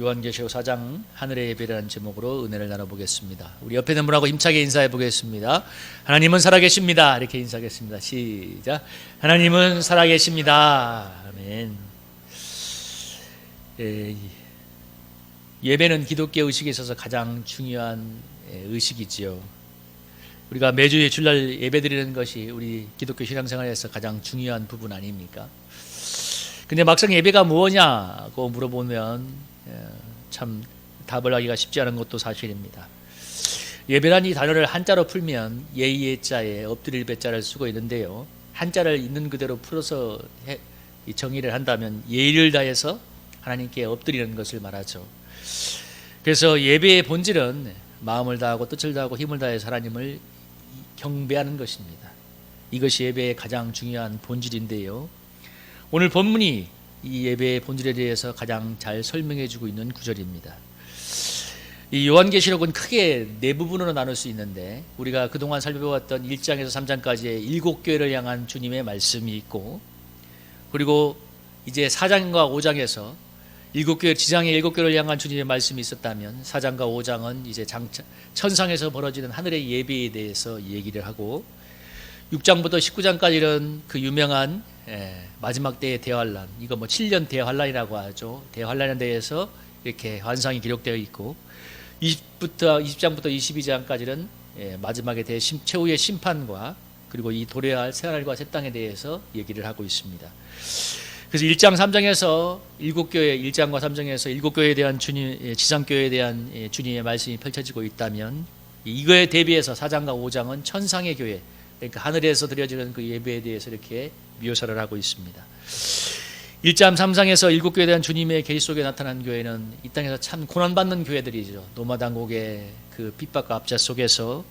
요한계시록 4장 하늘의 예배라는 제목으로 은혜를 나눠보겠습니다. 우리 옆에 있는 분하고 힘차게 인사해 보겠습니다. 하나님은 살아계십니다. 이렇게 인사하겠습니다. 시작. 하나님은 살아계십니다. 아멘. 예배는 기독교 의식에 있어서 가장 중요한 의식이지요. 우리가 매주 주일날 예배드리는 것이 우리 기독교 신앙생활에서 가장 중요한 부분 아닙니까? 근데 막상 예배가 뭐냐고 물어보면 참 답을 하기가 쉽지 않은 것도 사실입니다. 예배란 이 단어를 한자로 풀면 예의의 자에 엎드릴 배자를 쓰고 있는데요, 한자를 있는 그대로 풀어서 정의를 한다면 예의를 다해서 하나님께 엎드리는 것을 말하죠. 그래서 예배의 본질은 마음을 다하고 뜻을 다하고 힘을 다해서 하나님을 경배하는 것입니다. 이것이 예배의 가장 중요한 본질인데요, 오늘 본문이 이 예배의 본질에 대해서 가장 잘 설명해 주고 있는 구절입니다. 이 요한계시록은 크게 네 부분으로 나눌 수 있는데, 우리가 그동안 살펴봤던 1장에서 3장까지의 7교회를 향한 주님의 말씀이 있고, 그리고 이제 4장과 5장에서 7교회, 지상의 7교회를 향한 주님의 말씀이 있었다면 4장과 5장은 이제 천상에서 벌어지는 하늘의 예배에 대해서 얘기를 하고, 6장부터 19장까지는 그 유명한 마지막 때의 대환란, 이거 7년 대환란이라고 하죠. 대환란에 대해서 이렇게 환상이 기록되어 있고, 20장부터 22장까지는 마지막에 대해 최후의 심판과 그리고 이 도래할 새하늘과 새 땅에 대해서 얘기를 하고 있습니다. 그래서 1장 3장에서 7교회, 1장과 3장에서 7교회에 대한 지상교회에 대한 주님의 말씀이 펼쳐지고 있다면, 이거에 대비해서 4장과 5장은 천상의 교회, 그러니까 하늘에서 드려지는 그 예배에 대해서 이렇게 묘사를 하고 있습니다. 1장 3장에서 7교회에 대한 주님의 계시 속에 나타난 교회는 이 땅에서 참 고난받는 교회들이죠. 로마 당국의 그 핍박과 압제 속에서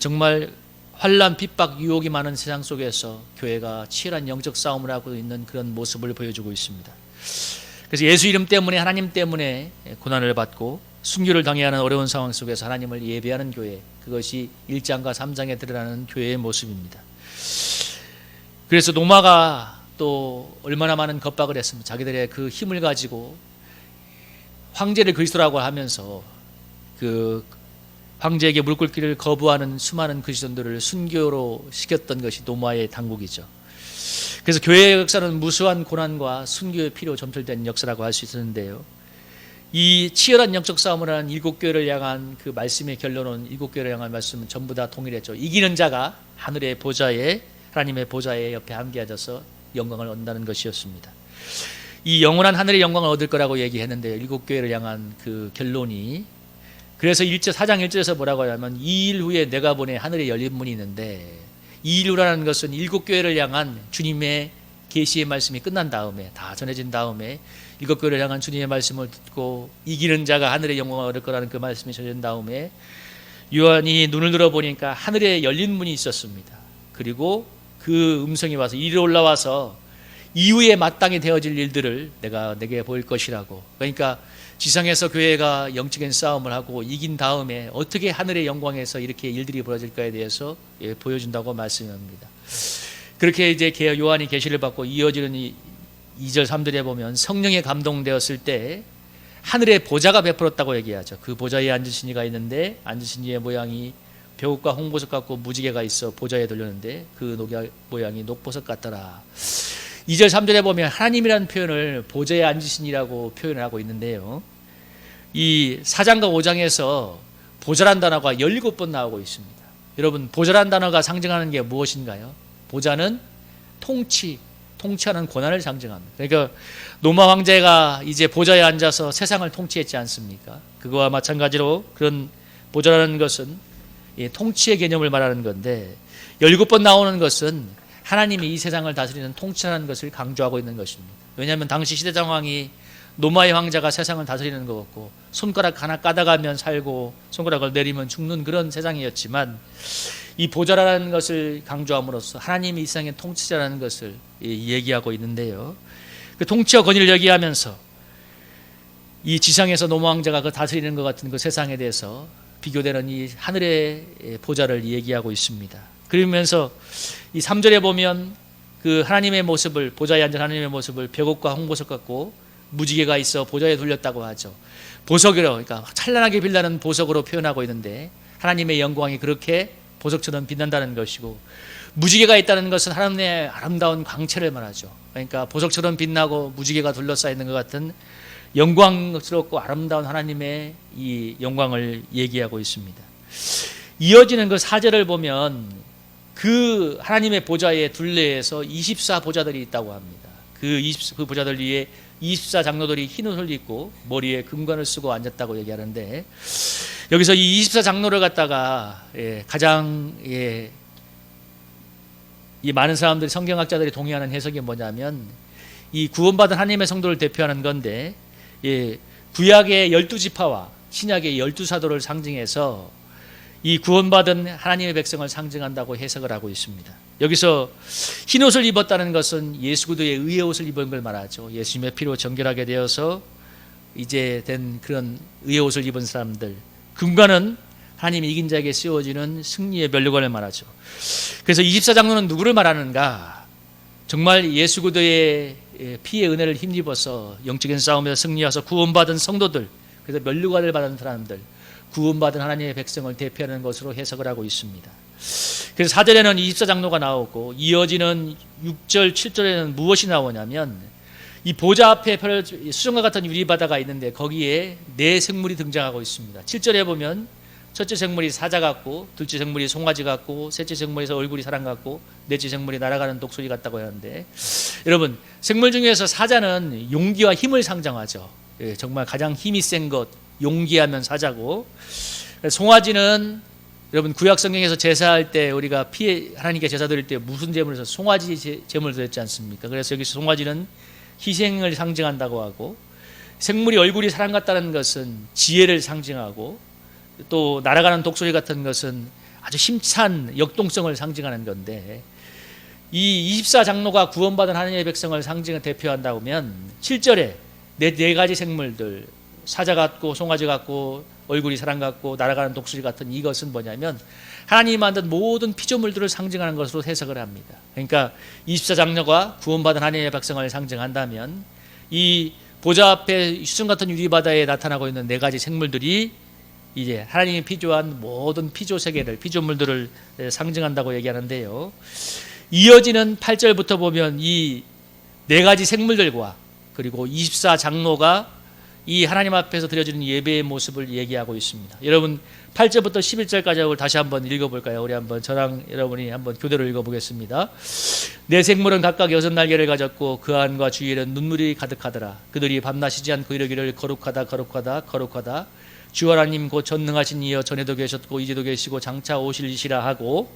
정말 환난, 핍박, 유혹이 많은 세상 속에서 교회가 치열한 영적 싸움을 하고 있는 그런 모습을 보여주고 있습니다. 그래서 예수 이름 때문에, 하나님 때문에 고난을 받고 순교를 당해야 하는 어려운 상황 속에서 하나님을 예배하는 교회, 그것이 1장과 3장에 드러나는 교회의 모습입니다. 그래서 로마가 또 얼마나 많은 겁박을 했습니다. 자기들의 그 힘을 가지고 황제를 그리스도라고 하면서 그 황제에게 물 끓기를 거부하는 수많은 그리스도인들을 순교로 시켰던 것이 로마의 당국이죠. 그래서 교회의 역사는 무수한 고난과 순교의 피로 점철된 역사라고 할 수 있었는데요, 이 치열한 영적 싸움을 하는 7교회를 향한 그 말씀의 결론은, 7교회를 향한 말씀은 전부 다 동일했죠. 이기는 자가 하늘의 보좌에, 하나님의 보좌에 옆에 함께 앉아서 영광을 얻는다는 것이었습니다. 이 영원한 하늘의 영광을 얻을 거라고 얘기했는데, 7교회를 향한 그 결론이, 그래서 4장 1절에서 뭐라고 하냐면, 2일 후에 내가 보내 하늘에 열린 문이 있는데, 2일 후라는 것은 7교회를 향한 주님의 계시의 말씀이 끝난 다음에, 다 전해진 다음에 7교회를 향한 주님의 말씀을 듣고 이기는 자가 하늘의 영광을 얻을 거라는 그 말씀이 전해진 다음에, 요한이 눈을 들어보니까 하늘에 열린 문이 있었습니다. 그리고 그 음성이 와서 이리로 올라와서 이후에 마땅히 되어질 일들을 내게 보일 것이라고. 그러니까 지상에서 교회가 영적인 싸움을 하고 이긴 다음에 어떻게 하늘의 영광에서 이렇게 일들이 벌어질까에 대해서 보여준다고 말씀합니다. 그렇게 이제 요한이 계시를 받고 이어지는 2절 3절에 보면, 성령에 감동되었을 때 하늘의 보좌가 베풀었다고 얘기하죠. 그 보좌에 앉으신 이가 있는데, 앉으신 이의 모양이 벼옷과 홍보석 같고 무지개가 있어 보좌에 돌렸는데 그 모양이 녹보석 같더라. 2절 3절에 보면 하나님이라는 표현을 보좌에 앉으신 이라고 표현을 하고 있는데요, 이 4장과 5장에서 보좌란 단어가 17번 나오고 있습니다. 여러분, 보좌란 단어가 상징하는 게 무엇인가요? 보좌는 통치하는 권한을 상징합니다. 그러니까 로마 황제가 이제 보좌에 앉아서 세상을 통치했지 않습니까? 그거와 마찬가지로 그런 보좌라는 것은 통치의 개념을 말하는 건데, 17번 나오는 것은 하나님이 이 세상을 다스리는 통치라는 것을 강조하고 있는 것입니다. 왜냐하면 당시 시대 상황이 로마의 황제가 세상을 다스리는 것같고, 손가락 하나 까다가면 살고 손가락을 내리면 죽는 그런 세상이었지만, 이 보좌라는 것을 강조함으로써 하나님이 이 세상의 통치자라는 것을 얘기하고 있는데요, 그 통치와 권위를 얘기하면서 이 지상에서 로마 황제가 그 다스리는 것 같은 그 세상에 대해서 비교되는 이 하늘의 보좌를 얘기하고 있습니다. 그러면서 이 3절에 보면 그 하나님의 모습을, 보좌에 앉은 하나님의 모습을 벽옥과 홍보석 같고 무지개가 있어 보좌에 둘렸다고 하죠. 보석으로, 그러니까 찬란하게 빛나는 보석으로 표현하고 있는데 하나님의 영광이 그렇게 보석처럼 빛난다는 것이고, 무지개가 있다는 것은 하나님의 아름다운 광채를 말하죠. 그러니까 보석처럼 빛나고 무지개가 둘러싸여 있는 것 같은 영광스럽고 아름다운 하나님의 이 영광을 얘기하고 있습니다. 이어지는 그 4절을 보면 그 하나님의 보좌의 둘레에서 24보좌들이 있다고 합니다. 그 보좌들 위에 24장로들이 흰 옷을 입고 머리에 금관을 쓰고 앉았다고 얘기하는데, 여기서 이 24장로를 갖다가 가장 이 많은 사람들이, 성경학자들이 동의하는 해석이 뭐냐면, 이 구원받은 하나님의 성도를 대표하는 건데, 구약의 12지파와 신약의 12사도를 상징해서 이 구원받은 하나님의 백성을 상징한다고 해석을 하고 있습니다. 여기서 흰 옷을 입었다는 것은 예수 그리스도의 의의 옷을 입은 걸 말하죠. 예수님의 피로 정결하게 되어서 이제 된 그런 의의 옷을 입은 사람들. 금관은 하나님이 이긴 자에게 씌워지는 승리의 면류관을 말하죠. 그래서 24장로는 누구를 말하는가? 정말 예수 그리스도의 피의 은혜를 힘입어서 영적인 싸움에서 승리해서 구원받은 성도들, 그래서 면류관을 받은 사람들, 구원받은 하나님의 백성을 대표하는 것으로 해석을 하고 있습니다. 그래서 4절에는 24장로가 나오고, 이어지는 6절, 7절에는 무엇이 나오냐면, 이 보좌 앞에 수정과 같은 유리바다가 있는데 거기에 4생물이 등장하고 있습니다. 7절에 보면 첫째 생물이 사자 같고, 둘째 생물이 송아지 같고, 셋째 생물에서 얼굴이 사람 같고, 넷째 생물이 날아가는 독수리 같다고 하는데, 여러분, 생물 중에서 사자는 용기와 힘을 상징하죠. 정말 가장 힘이 센 것, 용기하면 사자고, 송아지는 여러분 구약 성경에서 제사할 때 우리가 하나님께 제사 드릴 때 무슨 제물에서 송아지 제물을 드렸지 않습니까? 그래서 여기서 송아지는 희생을 상징한다고 하고, 생물이 얼굴이 사람 같다는 것은 지혜를 상징하고, 또 날아가는 독수리 같은 것은 아주 힘찬 역동성을 상징하는 건데, 이 24장로가 구원받은 하나님의 백성을 대표한다고 하면 7절에 네 가지 생물들, 사자 같고 송아지 같고 얼굴이 사람 같고 날아가는 독수리 같은 이것은 뭐냐면 하나님이 만든 모든 피조물들을 상징하는 것으로 해석을 합니다. 그러니까 24장로가 구원받은 하나님의 백성을 상징한다면, 이 보좌 앞에 수정 같은 유리바다에 나타나고 있는 4가지 생물들이 이제 하나님이 피조한 모든 피조 세계를, 피조물들을 상징한다고 얘기하는데요. 이어지는 8절부터 보면 이 4가지 생물들과 그리고 24장로가 이 하나님 앞에서 드려지는 예배의 모습을 얘기하고 있습니다. 여러분 8절부터 11절까지 다시 한번 읽어볼까요? 우리 한번 저랑 여러분이 한번 교대로 읽어보겠습니다. 4생물은 각각 6날개를 가졌고 그 안과 주위에는 눈물이 가득하더라. 그들이 밤낮 쉬지 않고 이르기를 거룩하다 거룩하다 거룩하다 주 하나님 곧 전능하신 이여 전에도 계셨고 이제도 계시고 장차 오실 이시라 하고,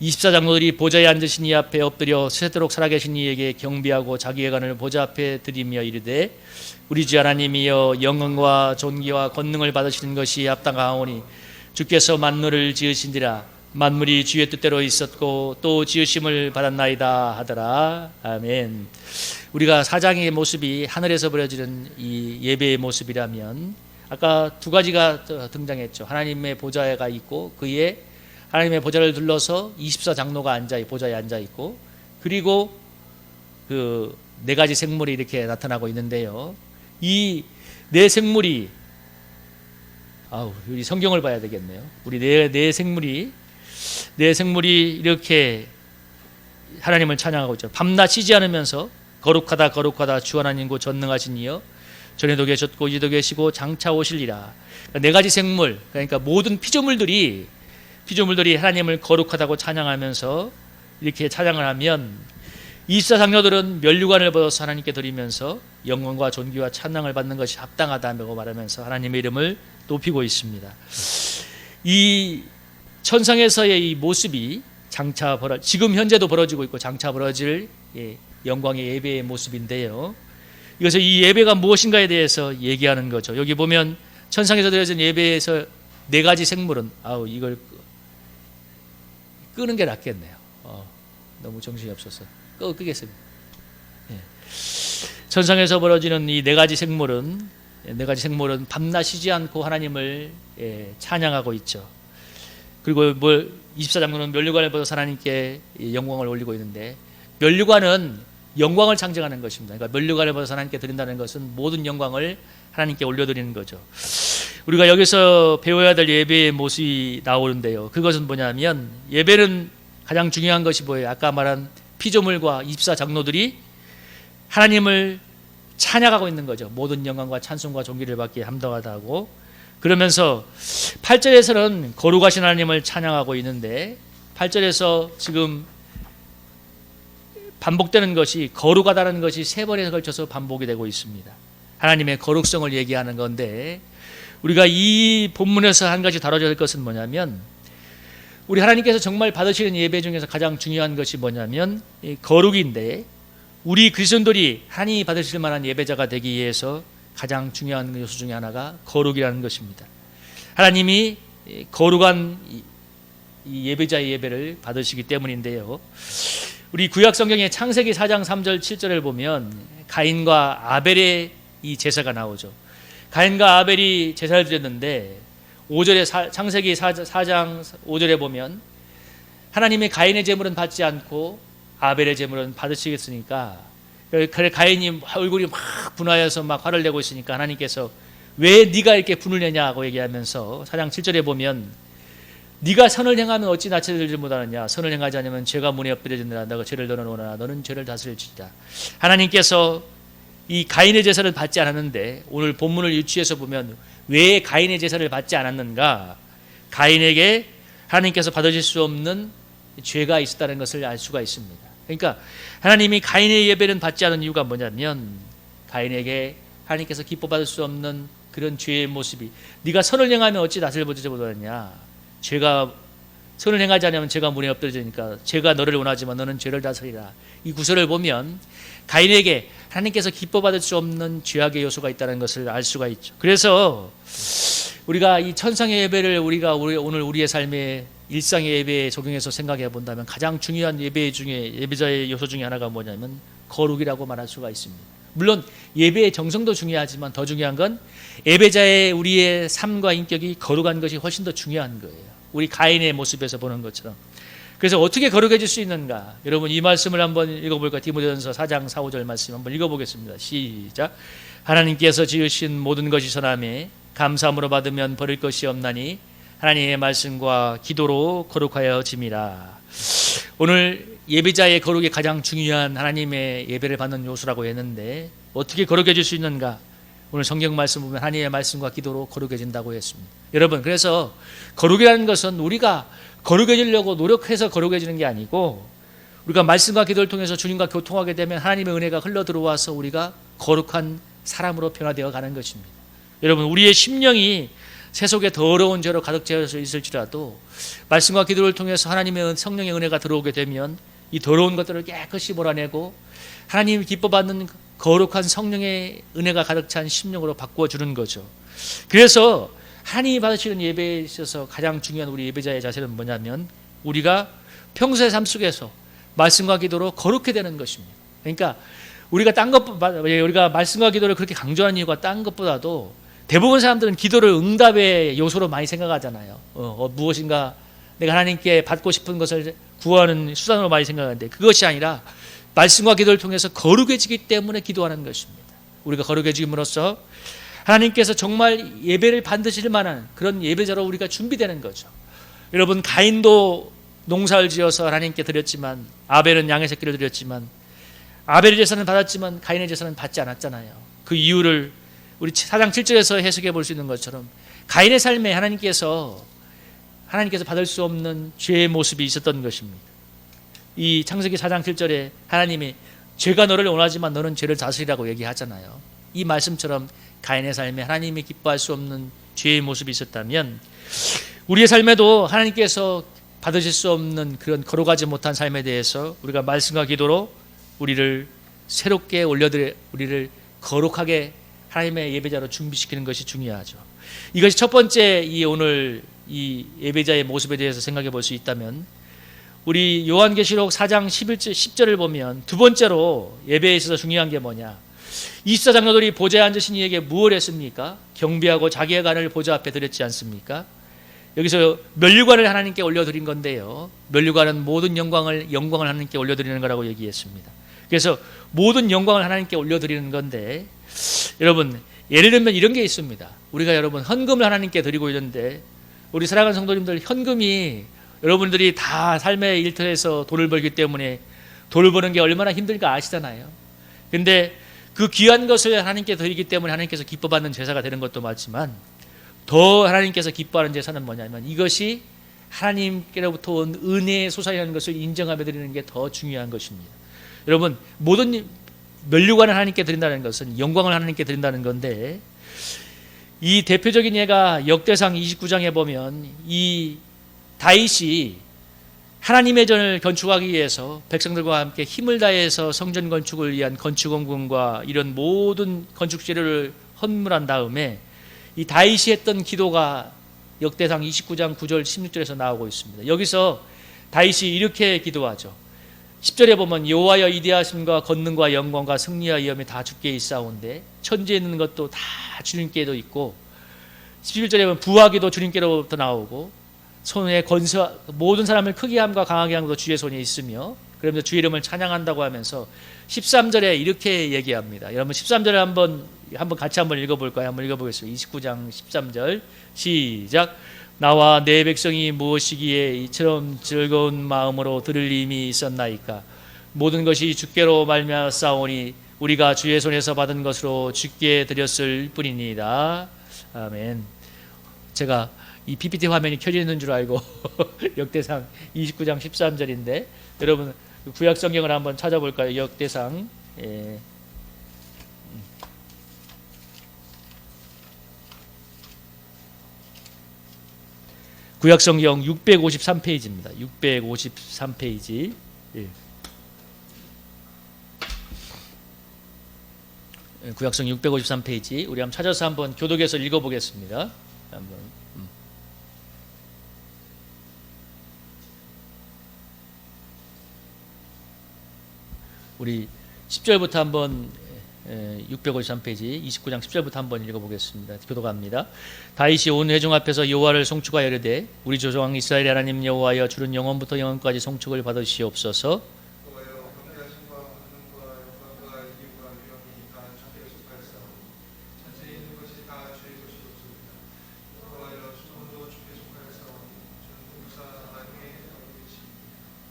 24장로들이 보좌에 앉으신 이 앞에 엎드려 세세토록 살아계신 이에게 경배하고 자기의 간을 보좌 앞에 드리며 이르되, 우리 주 하나님이여 영광과 존귀와 권능을 받으시는 것이 합당하오니 주께서 만물을 지으신지라. 만물이 주의 뜻대로 있었고 또 지으심을 받았나이다 하더라. 아멘. 우리가 사장의 모습이 하늘에서 벌어지는 이 예배의 모습이라면, 아까 2가지가 등장했죠. 하나님의 보좌가 있고 그 위에 하나님의 보좌를 둘러서 24장로가 보좌에 앉아 있고, 그리고 그 4가지 생물이 이렇게 나타나고 있는데요. 이 4생물이 우리 성경을 봐야 되겠네요. 우리 네 생물이 이렇게 하나님을 찬양하고 있죠. 밤낮 쉬지 않으면서 거룩하다 거룩하다 주 하나님 곧 전능하신 이여 전에도 계셨고 이제도 계시고 장차 오실리라. 4가지 생물, 그러니까 모든 피조물들이 하나님을 거룩하다고 찬양하면서 이렇게 찬양을 하면, 24장로들은 면류관을 벗어서 하나님께 드리면서 영광과 존귀와 찬양을 받는 것이 합당하다고 말하면서 하나님의 이름을 높이고 있습니다. 이 천상에서의 이 모습이 지금 현재도 벌어지고 있고 장차 벌어질 영광의 예배의 모습인데요. 이것은 이 예배가 무엇인가에 대해서 얘기하는 거죠. 여기 보면 천상에서 드려진 예배에서 4가지 생물은 이걸 끄는 게 낫겠네요. 너무 정신이 없어서 끄겠습니다. 천상에서 벌어지는 이 4가지 생물은 밤낮 쉬지 않고 하나님을 찬양하고 있죠. 그리고 24장로는 면류관을 벗어 하나님께 영광을 올리고 있는데, 면류관은 영광을 상징하는 것입니다. 그러니까 면류관을 벗어 하나님께 드린다는 것은 모든 영광을 하나님께 올려드리는 거죠. 우리가 여기서 배워야 될 예배의 모습이 나오는데요. 그것은 뭐냐면, 예배는 가장 중요한 것이 뭐예요? 아까 말한 피조물과 24장로들이 하나님을 찬양하고 있는 거죠. 모든 영광과 찬송과 존귀를 받기에 합당하다고. 그러면서 8절에서는 거룩하신 하나님을 찬양하고 있는데, 8절에서 지금 반복되는 것이, 거룩하다는 것이 3번에 걸쳐서 반복이 되고 있습니다. 하나님의 거룩성을 얘기하는 건데, 우리가 이 본문에서 한 가지 다뤄야 될 것은 뭐냐면, 우리 하나님께서 정말 받으시는 예배 중에서 가장 중요한 것이 뭐냐면 거룩인데, 우리 그리스도인들이 하나님이 받으실 만한 예배자가 되기 위해서 가장 중요한 요소 중에 하나가 거룩이라는 것입니다. 하나님이 거룩한 이 예배자의 예배를 받으시기 때문인데요. 우리 구약 성경의 창세기 4장 3절 7절을 보면 가인과 아벨의 이 제사가 나오죠. 가인과 아벨이 제사를 드렸는데, 5절에 창세기 4장 5절에 보면 하나님의 가인의 제물은 받지 않고 아벨의 제물은 받으시겠으니까, 가인이 얼굴이 막 분하여서 막 화를 내고 있으니까 하나님께서 왜 네가 이렇게 분을 내냐고 얘기하면서 4장 7절에 보면, 네가 선을 행하면 어찌 나체를 들지 못하느냐, 선을 행하지 않으면 죄가 문에 엎드려지느라 너가 죄를 너는 너는 죄를 다스릴지다. 하나님께서 이 가인의 제사를 받지 않았는데, 오늘 본문을 유추해서 보면 왜 가인의 제사를 받지 않았는가? 가인에게 하나님께서 받으실 수 없는 죄가 있었다는 것을 알 수가 있습니다. 그러니까 하나님이 가인의 예배는 받지 않은 이유가 뭐냐면, 가인에게 하나님께서 기뻐 받을 수 없는 그런 죄의 모습이, 네가 선을 행하면 어찌 낯을 보지 못하느냐, 죄가 선을 행하지 않으면 죄가 문에 엎드려지니까 죄가 너를 원하지만 너는 죄를 다스리라. 이 구절을 보면 가인에게 하나님께서 기뻐 받을 수 없는 죄악의 요소가 있다는 것을 알 수가 있죠. 그래서 우리가 이 천상의 예배를 오늘 우리의 삶의 일상의 예배에 적용해서 생각해 본다면, 가장 중요한 예배 중에, 예배자의 요소 중에 하나가 뭐냐면 거룩이라고 말할 수가 있습니다. 물론 예배의 정성도 중요하지만 더 중요한 건 예배자의 우리의 삶과 인격이 거룩한 것이 훨씬 더 중요한 거예요. 우리 가인의 모습에서 보는 것처럼. 그래서 어떻게 거룩해질 수 있는가? 여러분, 이 말씀을 한번 읽어볼까? 디모데전서 4장 4, 5절 말씀 한번 읽어보겠습니다. 시작. 하나님께서 지으신 모든 것이 선하매 감사함으로 받으면 버릴 것이 없나니 하나님의 말씀과 기도로 거룩하여짐이라. 오늘 예배자의 거룩이 가장 중요한 하나님의 예배를 받는 요소라고 했는데, 어떻게 거룩해질 수 있는가? 오늘 성경 말씀 보면 하나님의 말씀과 기도로 거룩해진다고 했습니다. 여러분, 그래서 거룩이라는 것은 우리가 거룩해지려고 노력해서 거룩해지는 게 아니고, 우리가 말씀과 기도를 통해서 주님과 교통하게 되면 하나님의 은혜가 흘러 들어와서 우리가 거룩한 사람으로 변화되어 가는 것입니다. 여러분, 우리의 심령이 세속에 더러운 죄로 가득 채워 있을지라도 말씀과 기도를 통해서 하나님의 성령의 은혜가 들어오게 되면 이 더러운 것들을 깨끗이 몰아내고 하나님이 기뻐받는 거룩한 성령의 은혜가 가득 찬 심령으로 바꾸어주는 거죠. 그래서 하나님이 받으시는 예배에 있어서 가장 중요한 우리 예배자의 자세는 뭐냐면, 우리가 평소의 삶 속에서 말씀과 기도로 거룩해 되는 것입니다. 그러니까 우리가 말씀과 기도를 그렇게 강조하는 이유가 딴 것보다도, 대부분 사람들은 기도를 응답의 요소로 많이 생각하잖아요. 무엇인가 내가 하나님께 받고 싶은 것을 구하는 수단으로 많이 생각하는데, 그것이 아니라 말씀과 기도를 통해서 거룩해지기 때문에 기도하는 것입니다. 우리가 거룩해짐으로써 하나님께서 정말 예배를 받으실 만한 그런 예배자로 우리가 준비되는 거죠. 여러분, 가인도 농사를 지어서 하나님께 드렸지만, 아벨은 양의 새끼를 드렸지만, 아벨의 제사는 받았지만 가인의 제사는 받지 않았잖아요. 그 이유를 우리 4장 7절에서 해석해 볼 수 있는 것처럼, 가인의 삶에 하나님께서 받을 수 없는 죄의 모습이 있었던 것입니다. 이 창세기 4장 7절에 하나님이 죄가 너를 원하지만 너는 죄를 다스리라고 얘기하잖아요. 이 말씀처럼 가인의 삶에 하나님이 기뻐할 수 없는 죄의 모습이 있었다면, 우리의 삶에도 하나님께서 받으실 수 없는 그런 거룩하지 못한 삶에 대해서 우리가 말씀과 기도로 우리를 새롭게 우리를 거룩하게 하나님의 예배자로 준비시키는 것이 중요하죠. 이것이 첫 번째 오늘 이 예배자의 모습에 대해서 생각해 볼 수 있다면, 우리 요한계시록 4장 10절을 보면 두 번째로 예배에 있어서 중요한 게 뭐냐? 24장로들이 보좌에 앉으신 이에게 무엇을 했습니까? 경배하고 자기의 간을 보좌 앞에 드렸지 않습니까? 여기서 면류관을 하나님께 올려드린 건데요. 면류관은 모든 영광을 하나님께 올려드리는 거라고 얘기했습니다. 그래서 모든 영광을 하나님께 올려드리는 건데, 여러분 예를 들면 이런 게 있습니다. 우리가 여러분 헌금을 하나님께 드리고 있는데, 우리 사랑하는 성도님들, 현금이 여러분들이 다 삶의 일터에서 돈을 벌기 때문에 돈을 버는 게 얼마나 힘들까 아시잖아요. 근데 그 귀한 것을 하나님께 드리기 때문에 하나님께서 기뻐받는 제사가 되는 것도 맞지만, 더 하나님께서 기뻐하는 제사는 뭐냐면 이것이 하나님께로부터 온 은혜의 소사라는 것을 인정하며 드리는 게 더 중요한 것입니다. 여러분 모든 면류관을 하나님께 드린다는 것은 영광을 하나님께 드린다는 건데, 이 대표적인 예가 역대상 29장에 보면 이 다윗이 하나님의 전을 건축하기 위해서 백성들과 함께 힘을 다해서 성전 건축을 위한 건축원금과 이런 모든 건축 재료를 헌물한 다음에 이 다윗이 했던 기도가 역대상 29장 9절 16절에서 나오고 있습니다. 여기서 다윗이 이렇게 기도하죠. 10절에 보면 여호와여 이대하심과 권능과 영광과 승리와 위엄이 다 주께 있사온데 천지에 있는 것도 다 주님께도 있고, 11절에 보면 부하기도 주님께로부터 나오고 손에 권세 모든 사람을 크게 함과 강하게 함도 주의 손에 있으며, 그러면서 주의 이름을 찬양한다고 하면서 13절에 이렇게 얘기합니다. 여러분 13절을 한번 같이 한번 읽어볼까요? 한번 읽어보겠습니다. 29장 13절 시작. 나와 내 백성이 무엇이기에 이처럼 즐거운 마음으로 들을 힘이 있었나이까. 모든 것이 주께로 말미암았사오니 우리가 주의 손에서 받은 것으로 주께 드렸을 뿐이니이다. 아멘. 제가 이 PPT 화면이 켜져 있는 줄 알고 역대상 29장 13절인데, 여러분 구약 성경을 한번 찾아볼까요? 역대상 구약 성경 653페이지입니다. 653페이지. 구약성 653페이지. 우리 한번 찾아서 한번 교독해서 읽어보겠습니다. 한번. 우리 10절부터 한번 653페이지 29장 10절부터 한번 읽어보겠습니다. 교독합니다. 다윗이 온 회중 앞에서 여호와를 송축하여 이르되 우리 조상 이스라엘 하나님 여호와여 주는 영원부터 영원까지 송축을 받으시옵소서.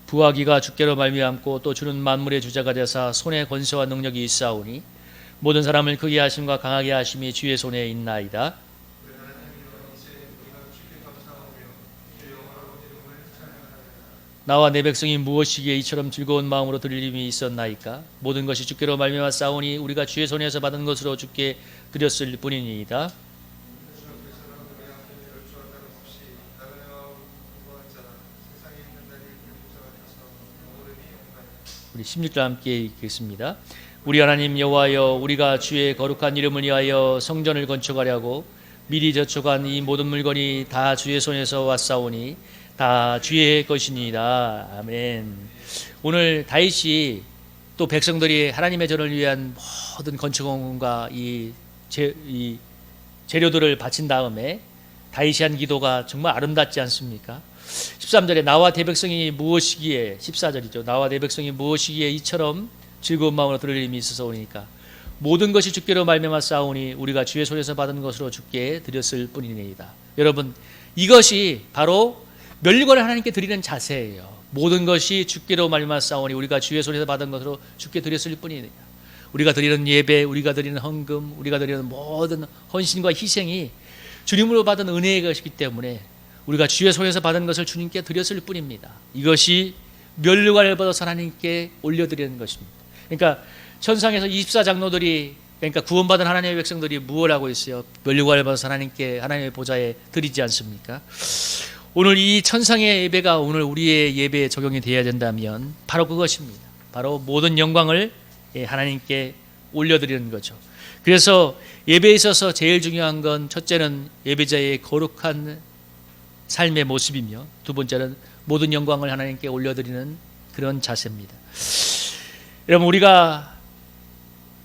부하기가 주께로 말미암고 또 주는 만물의 주자가 되사 손에 권세와 능력이 있사오니 모든 사람을 크게 하심과 강하게 하심이 주의 손에 있나이다. 나와 내 백성이 무엇이기에 이처럼 즐거운 마음으로 드릴 힘이 있었나이까. 모든 것이 주께로 말미암았사오니 우리가 주의 손에서 받은 것으로 주께 드렸을 뿐이니이다. 우리 16절 함께 읽겠습니다. 우리 하나님 여호와여 우리가 주의 거룩한 이름을 위하여 성전을 건축하려고 미리 저축한 이 모든 물건이 다 주의 손에서 왔사오니 다 주의 것이니이다. 아멘. 오늘 다윗이 또 백성들이 하나님의 전을 위한 모든 건축원금과 이 재료들을 바친 다음에 다윗이 한 기도가 정말 아름답지 않습니까? 13절에 나와 내 백성이 무엇이기에, 14절이죠. 나와 내 백성이 무엇이기에 이처럼 즐거운 마음으로 들을 힘이 있어서 오니까 모든 것이 주께로 말미암았사오니 우리가 주의 손에서 받은 것으로 주께 드렸을 뿐이니이다. 여러분 이것이 바로 면류관을 하나님께 드리는 자세예요. 모든 것이 주께로 말미암았사오니 우리가 주의 손에서 받은 것으로 주께 드렸을 뿐이니이다. 우리가 드리는 예배, 우리가 드리는 헌금, 우리가 드리는 모든 헌신과 희생이 주님으로 받은 은혜의 것이기 때문에 우리가 주의 손에서 받은 것을 주님께 드렸을 뿐입니다. 이것이 면류관을 받아서 하나님께 올려드리는 것입니다. 그러니까 천상에서 24장로들이, 그러니까 구원받은 하나님의 백성들이 무엇을 하고 있어요? 면류관을 받아서 하나님께, 하나님의 보좌에 드리지 않습니까? 오늘 이 천상의 예배가 오늘 우리의 예배에 적용이 되어야 된다면 바로 그것입니다. 바로 모든 영광을 하나님께 올려드리는 거죠. 그래서 예배에 있어서 제일 중요한 건 첫째는 예배자의 거룩한 삶의 모습이며 두 번째는 모든 영광을 하나님께 올려드리는 그런 자세입니다. 여러분 우리가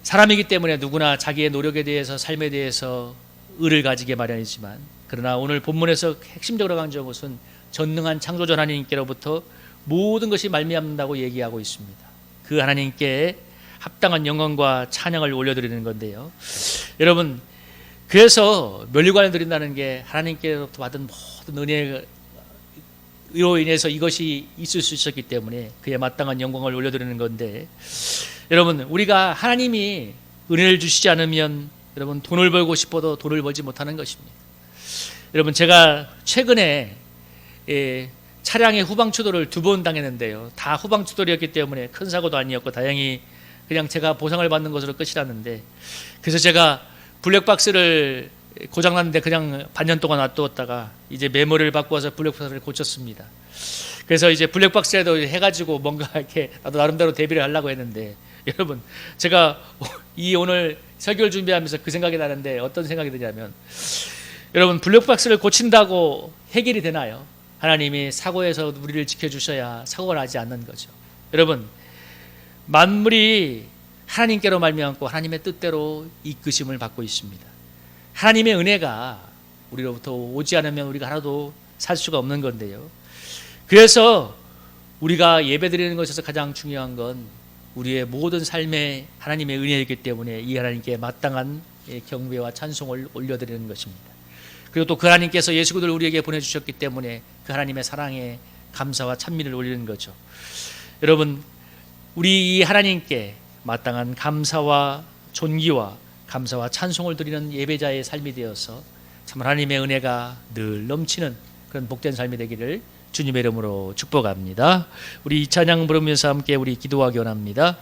사람이기 때문에 누구나 자기의 노력에 대해서 삶에 대해서 의를 가지게 마련이지만 그러나 오늘 본문에서 핵심적으로 강조한 것은 전능한 창조주 하나님께로부터 모든 것이 말미암는다고 얘기하고 있습니다. 그 하나님께 합당한 영광과 찬양을 올려드리는 건데요. 여러분, 그래서 멸관을 드린다는 게 하나님께로부터 받은 모든 은혜로 인해서 이것이 있을 수 있었기 때문에 그에 마땅한 영광을 올려드리는 건데, 여러분, 우리가 하나님이 은혜를 주시지 않으면 여러분 돈을 벌고 싶어도 돈을 벌지 못하는 것입니다. 여러분, 제가 최근에 차량의 후방추돌을 2번 당했는데요. 다 후방추돌이었기 때문에 큰 사고도 아니었고 다행히 그냥 제가 보상을 받는 것으로 끝이랐는데, 그래서 제가 블랙박스를 고장났는데 그냥 반년 동안 놔두었다가 이제 메모리를 바꾸어서 블랙박스를 고쳤습니다. 그래서 이제 블랙박스에도 해가지고 뭔가 이렇게 나도 나름대로 대비를 하려고 했는데, 여러분, 제가 오늘 설교를 준비하면서 그 생각이 나는데 어떤 생각이 드냐면, 여러분, 블랙박스를 고친다고 해결이 되나요? 하나님이 사고에서 우리를 지켜주셔야 사고가 나지 않는 거죠. 여러분, 만물이 하나님께로 말미암고 하나님의 뜻대로 이끄심을 받고 있습니다. 하나님의 은혜가 우리로부터 오지 않으면 우리가 하나도 살 수가 없는 건데요. 그래서 우리가 예배드리는 것에서 가장 중요한 건 우리의 모든 삶에 하나님의 은혜이기 때문에 이 하나님께 마땅한 경배와 찬송을 올려드리는 것입니다. 그리고 또 그 하나님께서 예수 그리스도를 우리에게 보내주셨기 때문에 그 하나님의 사랑에 감사와 찬미를 올리는 거죠. 여러분, 우리 이 하나님께 마땅한 감사와 존귀와 감사와 찬송을 드리는 예배자의 삶이 되어서 참 하나님의 은혜가 늘 넘치는 그런 복된 삶이 되기를 주님의 이름으로 축복합니다. 우리 이 찬양 부르면서 함께 우리 기도하기 원합니다.